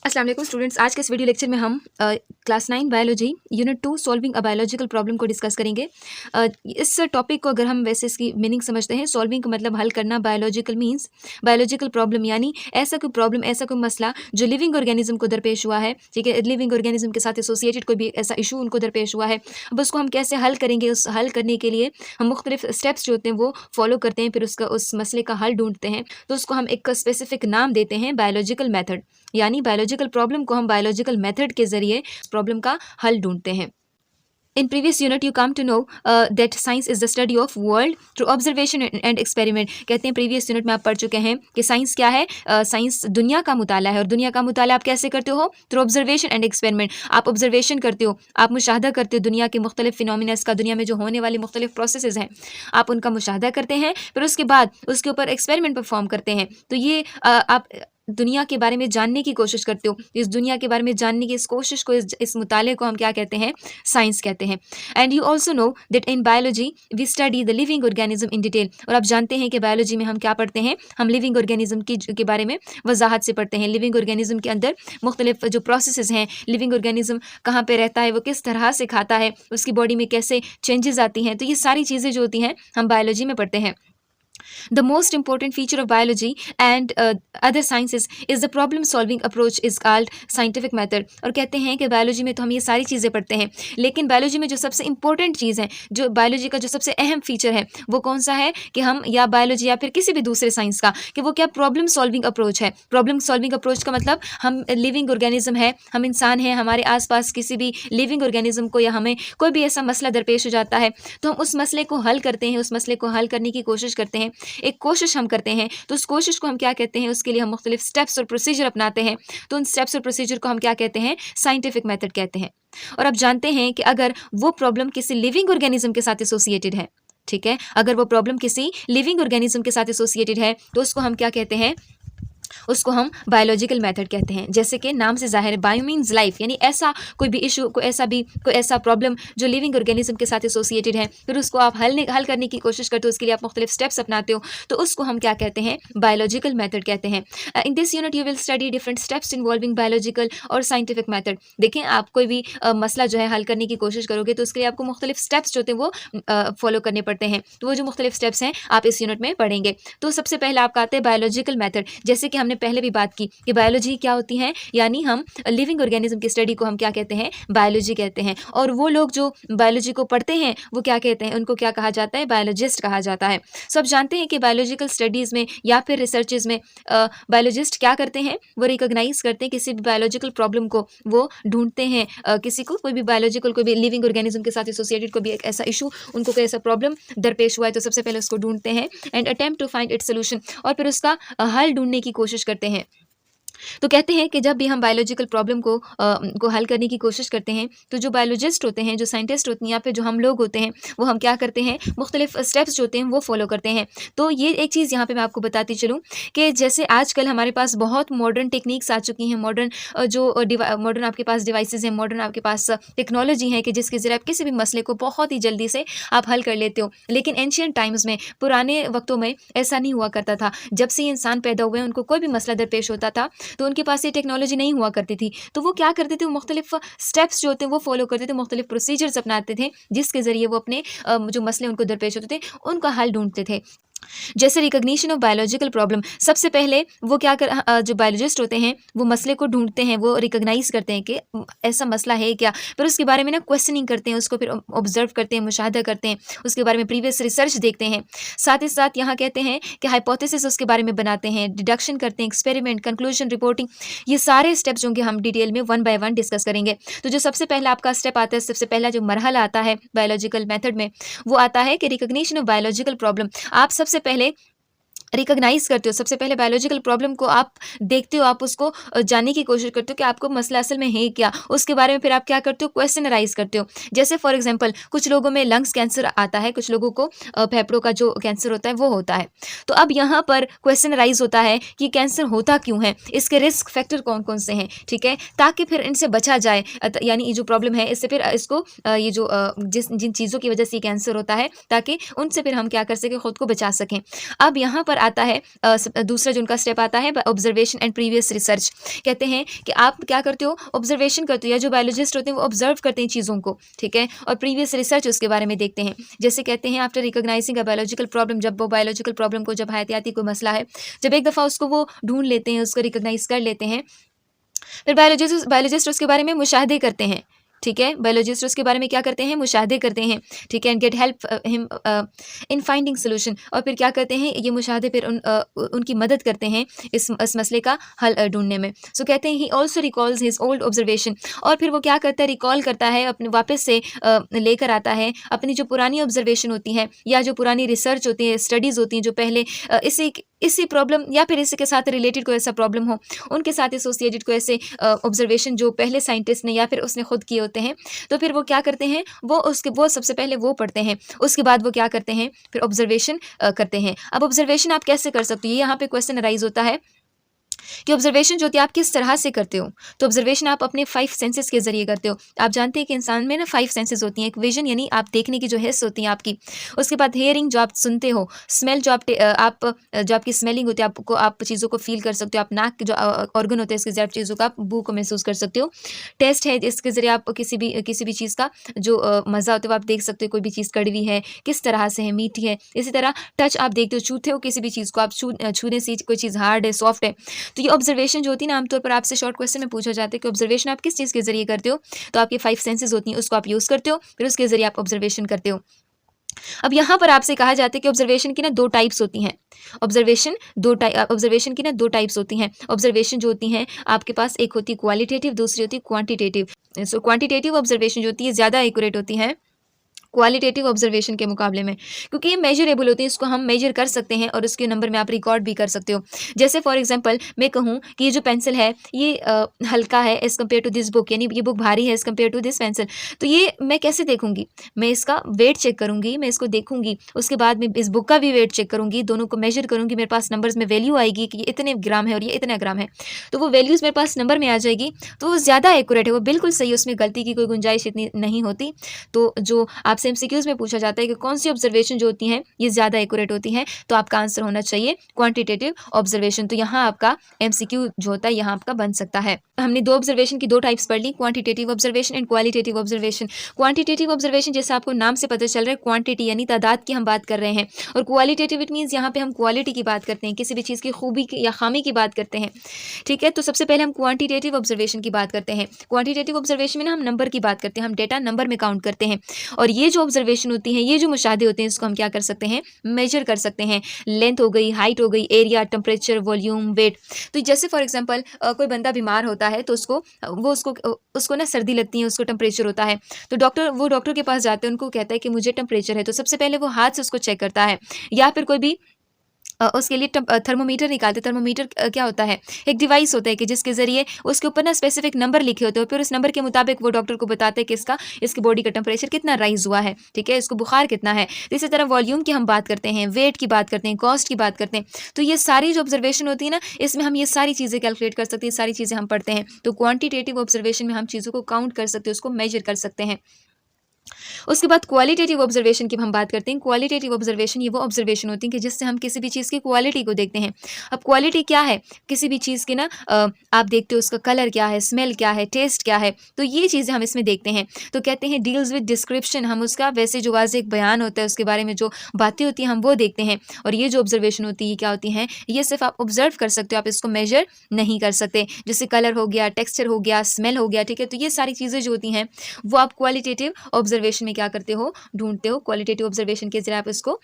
अस्सलाम वालेकुम स्टूडेंट्स। आज के इस वीडियो लेक्चर में हम class 9 biology unit 2 solving a biological problem को डिस्कस करेंगे। इस टॉपिक को अगर हम वैसे इसकी मीनिंग समझते हैं, सॉल्विंग का मतलब हल करना, बायोलॉजिकल मीन्स बायोलॉजिकल प्रॉब्लम यानी ऐसा कोई प्रॉब्लम, ऐसा कोई मसला जो लिविंग ऑर्गेनिज्म को दरपेश हुआ है, ठीक है, लिविंग ऑर्गेनिज्म के साथ एसोसिएटेड कोई भी ऐसा इशू उनको दरपेश हुआ है। अब उसको हम कैसे हल करेंगे, उस हल करने के लिए हम मुख्तलिफ स्टेप्स जो होते हैं वो फॉलो करते हैं, फिर उस मसले का हल ढूंढते हैं। तो उसको हम एक स्पेसिफिक नाम देते हैं बायोलॉजिकल मेथड, यानी बायोलॉजिकल प्रॉब्लम को हम बायोलॉजिकल मेथड के जरिए प्रॉब्लम का हल ढूंढते हैं। In previous unit, you come to know that science is the study of world through observation and experiment. कहते हैं प्रीवियस यूनिट में आप पढ़ चुके हैं कि साइंस क्या है। साइंस दुनिया का मुताला है, और दुनिया का मुताला आप कैसे करते हो? Through observation and experiment. आप ऑब्जर्वेशन करते हो, आप मुशाहदा करते हो दुनिया के मुख्तलिफ फिनोमिनस का, दुनिया में जो होने वाली मुख्तलिफ प्रोसेसेस हैं आप उनका मुशाहदा करते हैं, फिर उसके बाद उसके ऊपर एक्सपेरिमेंट परफॉर्म करते हैं। तो ये आप दुनिया के बारे में जानने की कोशिश करते हो। इस दुनिया के बारे में जानने की इस कोशिश को, इस मुताले को हम क्या कहते हैं? साइंस कहते हैं। And you also know that in biology we study the living organism in detail. और आप जानते हैं कि बायोलॉजी में हम क्या पढ़ते हैं? हम लिविंग ऑर्गेनिज्म के बारे में वजाहत से पढ़ते हैं। लिविंग ऑर्गेनिज्म के अंदर मुख्तलिफ जो प्रोसेसेस हैं, लिविंग ऑर्गेनिज्म कहाँ पे रहता है, वो किस तरह से खाता है, उसकी बॉडी में कैसे चेंजेस आती हैं, तो ये सारी चीज़ें जो होती हैं हम बायोलॉजी में पढ़ते हैं। The most important feature of biology and other sciences is the problem solving approach is called scientific method। और कहते हैं कि बायोलॉजी में तो हम ये सारी चीज़ें पढ़ते हैं, लेकिन बायोलॉजी में जो सबसे इंपॉर्टेंट चीज़ है, जो बायोलॉजी का जो सबसे अहम फीचर है, वो कौन सा है? कि हम, या बायोलॉजी या फिर किसी भी दूसरे साइंस का, कि वो क्या? प्रॉब्लम सॉल्विंग अप्रोच है। प्रॉब्लम सॉल्विंग अप्रोच का मतलब हम लिविंग ऑर्गेनिज्म है, हम इंसान हैं, हमारे आसपास किसी भी लिविंग ऑर्गेनिज्म को या हमें कोई भी ऐसा मसला दरपेश हो जाता है, तो हम उस मसले को हल करते हैं, उस मसले को हल करने की कोशिश करते हैं, एक कोशिश हम करते हैं। तो उस कोशिश को हम क्या कहते हैं? उसके लिए हम मुख्तलिफ स्टेप्स और प्रोसीजर अपनाते हैं। तो उन स्टेप्स और प्रोसीजर को हम क्या कहते हैं? साइंटिफिक मेथड कहते हैं। और आप जानते हैं कि अगर वो प्रॉब्लम किसी लिविंग ऑर्गेनिज्म के साथ एसोसिएटेड है, ठीक है, अगर वो प्रॉब्लम किसी लिविंग ऑर्गेनिज्म के साथ एसोसिएटेड है, तो उसको हम क्या कहते हैं? उसको हम बायोलॉजिकल मेथड कहते हैं। जैसे कि नाम से जाहिर है, बायो मीन्स लाइफ, यानी ऐसा कोई भी इशू, कोई ऐसा प्रॉब्लम जो लिविंग ऑर्गेनिज्म के साथ एसोसिएटेड है, फिर उसको आप हल करने की कोशिश करते हो, उसके लिए आप मुख्तलिफ स्टेप्स अपनाते हो, तो उसको हम क्या कहते हैं? बायोलॉजिकल मेथड कहते हैं। In this unit you will study different steps involving biological और साइंटिफिक मेथड। देखें, आप कोई भी मसला जो है हल करने की कोशिश करोगे, तो उसके लिए आपको मुख्तलिफ स्टेप्स जो होते हैं वो फॉलो करने पड़ते हैं। तो वो जो मुख्तलिफ स्टेप्स हैं आप इस यूनिट में पढ़ेंगे। तो सबसे पहले आपका आता है बायोलॉजिकल मेथड। जैसे कि हमने पहले भी बात की कि बायोलॉजी क्या होती है, यानी हम लिविंग ऑर्गेनिज्म की स्टडी को हम क्या कहते हैं? बायोलॉजी कहते हैं। और वो लोग जो बायोलॉजी को पढ़ते हैं वो क्या कहते हैं? उनको क्या कहा जाता है? बायोलॉजिस्ट कहा जाता है। सो आप जानते हैं कि बायोलॉजिकल स्टडीज़ में या फिर रिसर्चेज में बायोलॉजिस्ट क्या करते हैं? वो रिकॉग्नाइज करते हैं किसी भी बायोलॉजिकल प्रॉब्लम को, वो ढूंढते हैं किसी को, कोई भी बायोलॉजिकल, कोई भी लिविंग ऑर्गेनिज्म के साथ एसोसिएटेड कोई भी एक ऐसा इशू, उनको कोई ऐसा प्रॉब्लम दरपेश हुआ है, तो सबसे पहले उसको ढूंढते हैं and attempt to find its solution, और फिर उसका हल ढूंढने की कोशिश करते हैं। तो कहते हैं कि जब भी हम बायोलॉजिकल प्रॉब्लम को हल करने की कोशिश करते हैं, तो जो बायोलॉजिस्ट होते हैं, जो साइंटिस्ट होते हैं, या फिर जो हम लोग होते हैं, वो हम क्या करते हैं? मुख्तलिफ स्टेप्स जो होते हैं वो फॉलो करते हैं। तो ये एक चीज़ यहाँ पे मैं आपको बताती चलूँ कि जैसे आजकल हमारे पास बहुत मॉडर्न टेक्निक्स आ चुकी हैं, मॉडर्न आपके पास डिवाइसेज हैं, मॉडर्न आपके पास टेक्नोलॉजी है कि जिसके ज़रिए आप किसी भी मसले को बहुत ही जल्दी से आप हल कर लेते हो। लेकिन एंशियंट टाइम्स में, पुराने वक्तों में ऐसा नहीं हुआ करता था। जब से इंसान पैदा हुए, उनको कोई भी मसला दरपेश होता था, तो उनके पास ये टेक्नोलॉजी नहीं हुआ करती थी। तो वो क्या करते थे? वो मुख्तलिफ स्टेप्स जो होते हैं वो फॉलो करते थे, मुख्तलिफ प्रोसीजर्स अपनाते थे, जिसके ज़रिए वो अपने जो मसले उनको दरपेश होते थे उनका हल ढूंढते थे। जैसे रिकॉग्निशन ऑफ बायोलॉजिकल प्रॉब्लम, सबसे पहले वो क्या जो बायोलॉजिस्ट होते हैं वो मसले को ढूंढते हैं, वो रिकॉग्नाइज करते हैं कि ऐसा मसला है क्या, फिर उसके बारे में ना क्वेश्चनिंग करते हैं, उसको फिर ऑब्जर्व करते हैं, मुशाहदा करते हैं, उसके बारे में प्रीवियस रिसर्च देखते हैं। साथ ही साथ यहाँ कहते हैं कि हाइपोथेसिस उसके बारे में बनाते हैं, डिडक्शन करते हैं, एक्सपेरिमेंट, कंक्लूजन, रिपोर्टिंग, ये सारे स्टेप्स होंगे हम डिटेल में वन बाय वन डिस्कस करेंगे। तो जो सबसे पहला आपका स्टेप आता है, सबसे पहला जो मरहला आता है बायोलॉजिकल मेथड में, वो आता है कि रिकॉग्निशन ऑफ बायोलॉजिकल प्रॉब्लम। आप सबसे पहले रिकॉग्नाइज करते हो, सबसे पहले बायोलॉजिकल प्रॉब्लम को आप देखते हो, आप उसको जानने की कोशिश करते हो कि आपको मसला असल में है क्या, उसके बारे में फिर आप क्या करते हो? क्वेश्चन राइज करते हो। जैसे फॉर एग्जांपल कुछ लोगों में लंग्स कैंसर आता है, कुछ लोगों को फेफड़ों का जो कैंसर होता है वो होता है। तो अब यहाँ पर क्वेश्चन राइज होता है कि कैंसर होता क्यों है, इसके रिस्क फैक्टर कौन कौन से हैं, ठीक है, ताकि फिर इनसे बचा जाए। यानी ये जो प्रॉब्लम है इससे फिर इसको ये जो जिन चीज़ों की वजह से कैंसर होता है, ताकि उनसे फिर हम क्या कर सकें? खुद को बचा सकें। अब यहाँ पर पर आता है दूसरा जो उनका स्टेप आता है ऑब्जर्वेशन एंड प्रीवियस रिसर्च। कहते हैं कि आप क्या करते हो, ऑब्जर्वेशन करते हो, या जो बायोलॉजिस्ट होते हैं वो ऑब्जर्व करते हैं चीज़ों को, ठीक है, और प्रीवियस रिसर्च उसके बारे में देखते हैं। जैसे कहते हैं after recognising a biological problem, जब वो बायोलॉजिकल प्रॉब्लम को, जब हयातियाती कोई मसला है, जब एक दफ़ा उसको वो ढूंढ लेते हैं, उसको रिकॉग्नाइज कर लेते हैं, फिर बायोलॉजिस्ट उसके बारे में मुशाहदे करते हैं, ठीक है। बायोलॉजिस्ट उसके बारे में क्या करते हैं, मुशाहदे करते हैं, ठीक है, and get help him in finding solution. और फिर क्या करते हैं, ये मुशाहदे फिर उनकी मदद करते हैं इस मसले का हल ढूंढने में। सो कहते हैं he also recalls his old observation, और फिर वो क्या करता है, रिकॉल करता है, अपने वापस से लेकर आता है अपनी जो पुरानी ऑब्जर्वेशन होती है, या जो पुरानी रिसर्च होती है, स्टडीज़ होती हैं, जो पहले इसी प्रॉब्लम या फिर इसी के साथ रिलेटेड कोई ऐसा प्रॉब्लम हो, उनके साथ एसोसिएटेड कोई ऐसे ऑब्जर्वेशन जो पहले साइंटिस्ट ने या फिर उसने खुद किए होते हैं, तो फिर वो क्या करते हैं, वो सबसे पहले वो पढ़ते हैं, उसके बाद वो क्या करते हैं, फिर ऑब्जर्वेशन करते हैं। अब ऑब्जर्वेशन आप कैसे कर सकते हो, ये यहाँ पे क्वेश्चन अराइज होता है कि ऑब्जर्वेशन जो होती है आप किस तरह से करते हो। तो ऑब्जर्वेशन आप अपने 5 सेंसेस के ज़रिए करते हो। आप जानते हैं कि इंसान में ना 5 सेंसेस होती हैं। एक विजन यानी आप देखने की जो हिस्स होती है आपकी, उसके बाद हियरिंग जो आप सुनते हो, स्मेल जो जो आपकी स्मेलिंग होती है, आप चीज़ों को फील कर सकते हो, आप नाक के जो ऑर्गन होते हैं इसके ज़रिए आप चीज़ों का बू को महसूस कर सकते हो। टेस्ट है इसके ज़रिए आप किसी भी चीज़ का जो मज़ा होता है वो आप देख सकते हो, कोई भी चीज़ कड़वी है, किस तरह से है, मीठी है। इसी तरह टच आप देखते हो, छूते हो किसी भी चीज़ को, आप छूने से कोई चीज़ हार्ड है, सॉफ्ट है। तो ये ऑब्जर्वेशन जो होती है ना, आमतौर पर आपसे शॉर्ट क्वेश्चन में पूछा जाता है कि ऑब्जर्वेशन आप किस चीज़ के ज़रिए करते हो, तो आपकी 5 सेंसेस होती हैं, उसको आप यूज़ करते हो, फिर उसके ज़रिए आप ऑब्जर्वेशन करते हो। अब यहाँ पर आपसे कहा जाता है कि ऑब्जर्वेशन की ना 2 टाइप्स होती हैं। ऑब्जर्वेशन की ना 2 टाइप्स होती हैं। ऑब्जर्वेशन जो होती हैं आपके पास, एक होती है क्वालिटेटिव, दूसरी होती है क्वांटिटेटिव। सो क्वांटिटेटिव ऑब्जर्वेशन जो होती है ज़्यादा एक्यूरेट होती हैं क्वालिटेटिव ऑब्जर्वेशन के मुकाबले में, क्योंकि ये मेजरेबल होती है, इसको हम मेजर कर सकते हैं और उसके नंबर में आप रिकॉर्ड भी कर सकते हो। जैसे फॉर एग्जांपल मैं कहूँ कि ये जो पेंसिल है ये हल्का है as compare to this book, यानी ये बुक भारी है as compare to this pencil. तो ये मैं कैसे देखूँगी, मैं इसका वेट चेक करूँगी, मैं इसको देखूँगी, उसके बाद मैं इस बुक का भी वेट चेक करूँगी, दोनों को मेजर करूँगी, मेरे पास नंबर्स में वैल्यू आएगी कि ये इतने ग्राम है और ये इतना ग्राम है। तो वो वैल्यूज़ मेरे पास नंबर में आ जाएगी, तो वो ज़्यादा एक्यूरेट है, वो बिल्कुल सही, उसमें गलती की कोई गुंजाइश इतनी नहीं होती। तो जो आपसे एमसीक्यूज़ में पूछा जाता है कि कौन सी ऑब्जर्वेशन जो होती हैं ये ज़्यादा एक्यूरेट होती हैं, तो आपका आंसर होना चाहिए क्वांटिटेटिव ऑब्जर्वेशन। तो यहाँ आपका एमसीक्यू जो होता है यहाँ आपका बन सकता है। हमने 2 ऑब्जर्वेशन की 2 टाइप्स पढ़ ली, quantitative observation and qualitative observation. Quantitative observation जैसे आपको नाम से पता चल रहा है, क्वांटिटी यानी तादाद की हम बात कर रहे हैं, और क्वालिटेटिव इट मीन्स यहाँ पे हम क्वालिटी की बात करते हैं, किसी भी चीज़ की खूबी की या खामी की बात करते हैं, ठीक है। तो सबसे पहले हम क्वांटिटेटिव ऑब्जर्वेशन की बात करते हैं। क्वांटिटेटिव ऑब्जर्वेशन में ना हम नंबर की बात करते हैं, हम डेटा नंबर में काउंट करते हैं, और ये जो ऑब्जर्वेशन होती है, ये जो मुशाहदे होते हैं, इसको हम क्या कर सकते हैं, मेजर कर सकते हैं। लेंथ हो गई, हाइट हो गई, एरिया, टेम्परेचर, वॉल्यूम, वेट। तो जैसे फॉर एग्जांपल कोई बंदा बीमार होता है तो उसको ना सर्दी लगती है, उसको टेम्परेचर होता है, तो डॉक्टर के पास जाते हैं, उनको कहता है कि मुझे टेम्परेचर है, तो सबसे पहले वो हाथ से उसको चेक करता है, या फिर कोई भी उसके लिए थर्मोमीटर निकालते। थर्मोमीटर क्या होता है, एक डिवाइस होता है कि जिसके ज़रिए उसके ऊपर ना स्पेसिफिक नंबर लिखे होते हैं, फिर उस नंबर के मुताबिक वो डॉक्टर को बताते हैं कि इसकी बॉडी का टेम्परेचर कितना राइज हुआ है, ठीक है, इसको बुखार कितना है। तो इसी तरह वॉल्यूम की हम बात करते हैं, वेट की बात करते हैं, कॉस्ट की बात करते हैं। तो ये सारी जो ऑब्जर्वेशन होती है ना, इसमें हम ये सारी चीज़ें कैलकुलेट कर सकते हैं, सारी चीज़ें हम पढ़ते हैं। तो क्वांटिटेटिव ऑब्जर्वेशन में हम चीज़ों को काउंट कर सकते हैं, उसको मेजर कर सकते हैं। उसके बाद क्वालिटेटिव ऑब्जर्वेशन की हम बात करते हैं। क्वालिटेटिव ऑब्जर्वेशन ये वो ऑब्जर्वेशन होती है कि जिससे हम किसी भी चीज़ की क्वालिटी को देखते हैं। अब क्वालिटी क्या है, किसी भी चीज़ की ना आप देखते हो उसका कलर क्या है, स्मेल क्या है, टेस्ट क्या है, तो ये चीज़ें हम इसमें देखते हैं। तो कहते हैं डील्स विद डिस्क्रिप्शन, हम उसका वैसे जो वाज़ेह एक बयान होता है उसके बारे में जो बातें होती हैं हम वो देखते हैं। और ये जो ऑब्जर्वेशन होती है क्या होती हैं, ये सिर्फ आप ऑब्जर्व कर सकते हो, आप इसको मेजर नहीं कर सकते। जैसे कलर हो गया, टेक्सचर हो गया, स्मेल हो गया, ठीक है। तो ये सारी चीज़ें जो होती हैं वो आप क्वालिटेटिव ऑब्जर्वेशन में क्या करते हो, ढूंढते हो। क्वालिटेटिव ऑब्जर्वेशन के जरिए आप इसको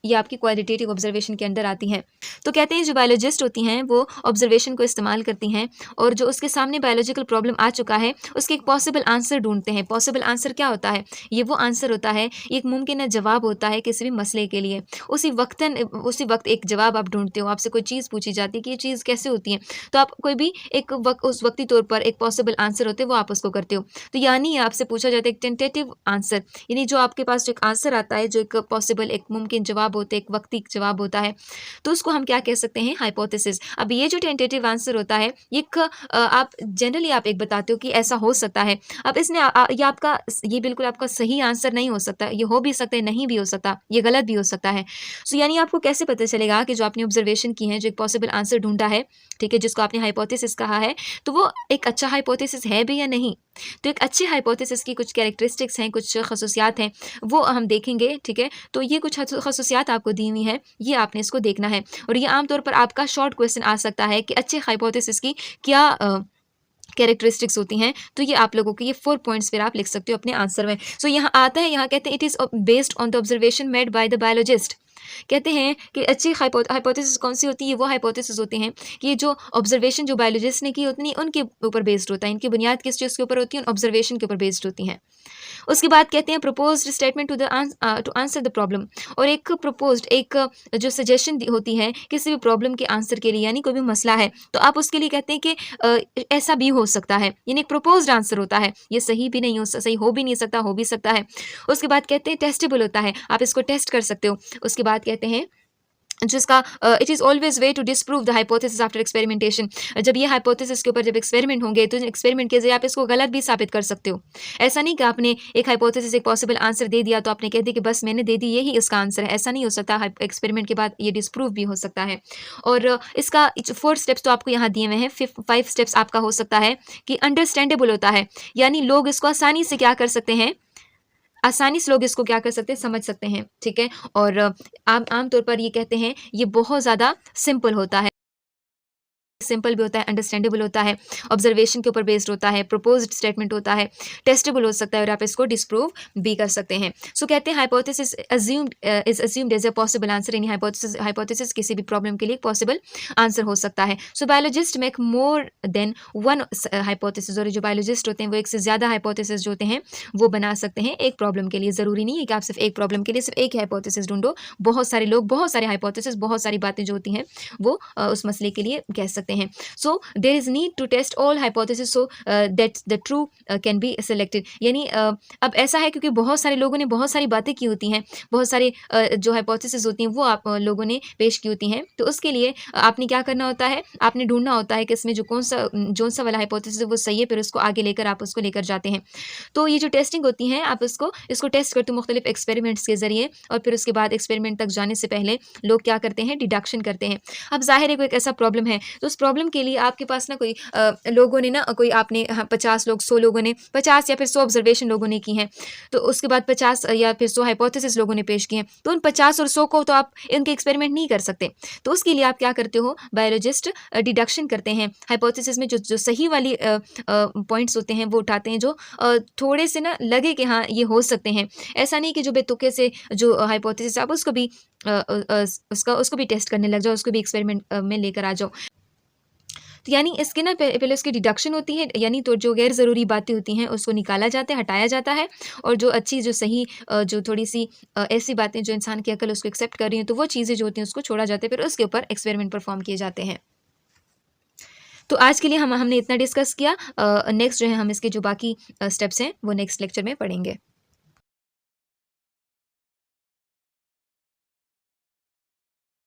ये आपकी क्वालिटेटिव ऑब्जर्वेशन के अंदर आती हैं। तो कहते हैं जो बायोलॉजिस्ट होती हैं वो ऑब्जर्वेशन को इस्तेमाल करती हैं, और जो उसके सामने बायोलॉजिकल प्रॉब्लम आ चुका है उसके एक पॉसिबल आंसर ढूंढते हैं। पॉसिबल आंसर क्या होता है, ये वो आंसर होता है, ये एक मुमकिन जवाब होता है किसी भी मसले के लिए। उसी वक्त एक जवाब आप ढूंढते हो, आपसे कोई चीज़ पूछी जाती है कि ये चीज़ कैसे होती है, तो आप कोई भी उस वक्ती तौर पर एक पॉसिबल आंसर होते हैं वो आप उसको करते हो। तो यानी आपसे पूछा जाता है एक टेंटेटिव आंसर, यानी जो आपके पास जो एक आंसर आता है, जो एक पॉसिबल एक मुमकिन जवाब जवाब होते हैं, एक वक्ती जवाब होता है, तो उसको हम क्या कह सकते हैं, हाइपोथेसिस। अब ये जो टेंटेटिव आंसर होता है ये आप जनरली आप एक बताते हो कि ऐसा हो सकता है। अब इसमें ये आपका ये बिल्कुल आपका सही आंसर नहीं हो सकता, ये हो भी सकता है, नहीं भी हो सकता, ये गलत भी हो सकता है। सो यानी आपको कैसे पता चलेगा कि जो आपने ऑब्जर्वेशन की है, जो एक पॉसिबल आंसर ढूँढा है, ठीक है, जिसको आपने हाइपोथेसिस कहा है, तो वो एक अच्छा हाइपोथेसिस है भी या नहीं? तो एक अच्छे हाइपोथेसिस की कुछ कैरेक्टरिस्टिक्स हैं, कुछ खसूसियात हैं, वो हम देखेंगे, ठीक है? तो ये कुछ खसूसियात आपको दी हुई हैं, ये आपने इसको देखना है और ये आम तौर पर आपका शॉर्ट क्वेश्चन आ सकता है कि अच्छे हाइपोथेसिस की क्या कैरेक्टरिस्टिक्स होती हैं। तो ये आप लोगों के ये 4 पॉइंट्स फिर आप लिख सकते हो अपने आंसर में। सो यहाँ आता है, यहाँ कहते हैं it is based on the observation made by the biologist. कहते हैं कि अच्छी हाइपोथेसिस कौन-सी होती है? वो हाइपोथेसिस होते हैं कि ये जो ऑब्जर्वेशन जो बायोलॉजिस्ट ने की होती है, उनके ऊपर बेस्ड होता है। इनकी बुनियाद किस चीज़ के ऊपर होती है? ऑब्जर्वेशन के ऊपर बेस्ड होती हैं। उसके बाद कहते हैं proposed statement to answer the problem. और एक प्रपोज्ड एक जो सजेशन होती है किसी भी प्रॉब्लम के आंसर के लिए, यानी कोई भी मसला है तो आप उसके लिए कहते हैं कि ऐसा भी हो सकता है, यानी एक प्रपोज्ड आंसर होता है, ये सही भी नहीं हो, सही हो भी नहीं सकता, हो भी सकता है। उसके बाद कहते हैं टेस्टेबल होता है, आप इसको टेस्ट कर सकते हो। उसके बाद कहते हैं जिसका it is always way to disprove the hypothesis after experimentation. जब ये हाइपोथेसिस के ऊपर जब एक्सपेरिमेंट होंगे तो एक्सपेरिमेंट के ज़रिए आप इसको गलत भी साबित कर सकते हो। ऐसा नहीं कि आपने एक हाइपोथेसिस एक पॉसिबल आंसर दे दिया तो आपने कह दिया कि बस मैंने दे दी, यही इसका आंसर है, ऐसा नहीं हो सकता। एक्सपेरिमेंट के बाद ये डिसप्रूव भी हो सकता है। और इसका 4 स्टेप्स तो आपको यहाँ दिए हुए हैं। 5 स्टेप्स आपका हो सकता है कि अंडरस्टैंडेबल होता है, यानी लोग इसको आसानी से क्या कर सकते हैं, आसानी से लोग इसको क्या कर सकते हैं, समझ सकते हैं, ठीक है? और आम तौर पर ये कहते हैं ये बहुत ज़्यादा सिंपल होता है। सिंपल भी होता है, अंडरस्टैंडेबल होता है, ऑब्जर्वेशन के ऊपर बेस्ड होता है, प्रपोज्ड स्टेटमेंट होता है, टेस्टेबल हो सकता है और आप इसको डिसप्रूव भी कर सकते हैं। सो कहते हैं hypothesis is assumed as a possible answer. यानी हाइपोथेसिस किसी भी प्रॉब्लम के लिए एक पॉसिबल आंसर हो सकता है। So biologist make more than one hypothesis. और जो बायोलॉजिस्ट होते हैं वो एक से ज़्यादा हाइपोथेसिस जो होते हैं वो बना सकते हैं एक प्रॉब्लम के लिए। ज़रूरी नहीं है कि आप सिर्फ एक प्रॉब्लम के लिए सिर्फ एक हाइपोथेसिस ढूंढो, बहुत सारे लोग बहुत सारे हाइपोथेसिस, बहुत सारी बातें जो होती हैं वो उस मसले के लिए कह सकते हैं। So there is need to test all hypothesis so that the true can be selected. यानी अब ऐसा है क्योंकि बहुत सारे लोगों ने बहुत सारी बातें की होती हैं, बहुत सारे जो हाइपोथेसिस होती हैं वो आप लोगों ने पेश की होती हैं, तो उसके लिए आपने क्या करना होता है, आपने ढूंढना होता है कि इसमें जो कौन सा वाला हाइपोथेसिस है वो सही है, फिर उसको आगे लेकर आप उसको लेकर जाते हैं। तो ये जो टेस्टिंग होती है आप इसको टेस्ट करते हो मुख्तलिफ एक्सपेरिमेंट्स के ज़रिए, और फिर उसके बाद एक्सपेरिमेंट तक जाने से पहले लोग क्या करते हैं, डिडक्शन करते हैं। अब ज़ाहिर है कोई एक ऐसा प्रॉब्लम है तो उस प्रॉब्लम के लिए आपके पास ना कोई लोगों ने ना कोई आपने 50 लोग 100 लोगों ने 50 या फिर 100 ऑब्जर्वेशन लोगों ने की हैं, तो उसके बाद 50 या फिर 100 हाइपोथेसिस लोगों ने पेश किए हैं, तो उन 50 और 100 को तो आप इनके एक्सपेरिमेंट नहीं कर सकते। तो उसके लिए आप क्या करते हो, बायोलॉजिस्ट डिडक्शन करते हैं, हाइपोथेसिस में जो सही वाली पॉइंट्स होते हैं वो उठाते हैं, जो थोड़े से ना लगे कि हाँ ये हो सकते हैं। ऐसा नहीं कि जो बेतुके से जो हाइपोथेसिस आप उसको भी उसको भी टेस्ट करने लग जाओ, उसको भी एक्सपेरिमेंट में लेकर आ जाओ। तो यानी इसके ना पहले उसकी डिडक्शन होती है, यानी तो जो गैर ज़रूरी बातें होती हैं उसको निकाला जाता है, हटाया जाता है, और जो अच्छी जो सही जो थोड़ी-सी ऐसी बातें जो इंसान की अक्ल उसको एक्सेप्ट कर रही है, तो वो चीज़ें जो होती हैं उसको छोड़ा जाता है, फिर उसके ऊपर एक्सपेरिमेंट परफॉर्म किए जाते हैं। तो आज के लिए हमने इतना डिस्कस किया। नेक्स्ट जो है हम इसके जो बाकी स्टेप्स हैं वो नेक्स्ट लेक्चर में पढ़ेंगे।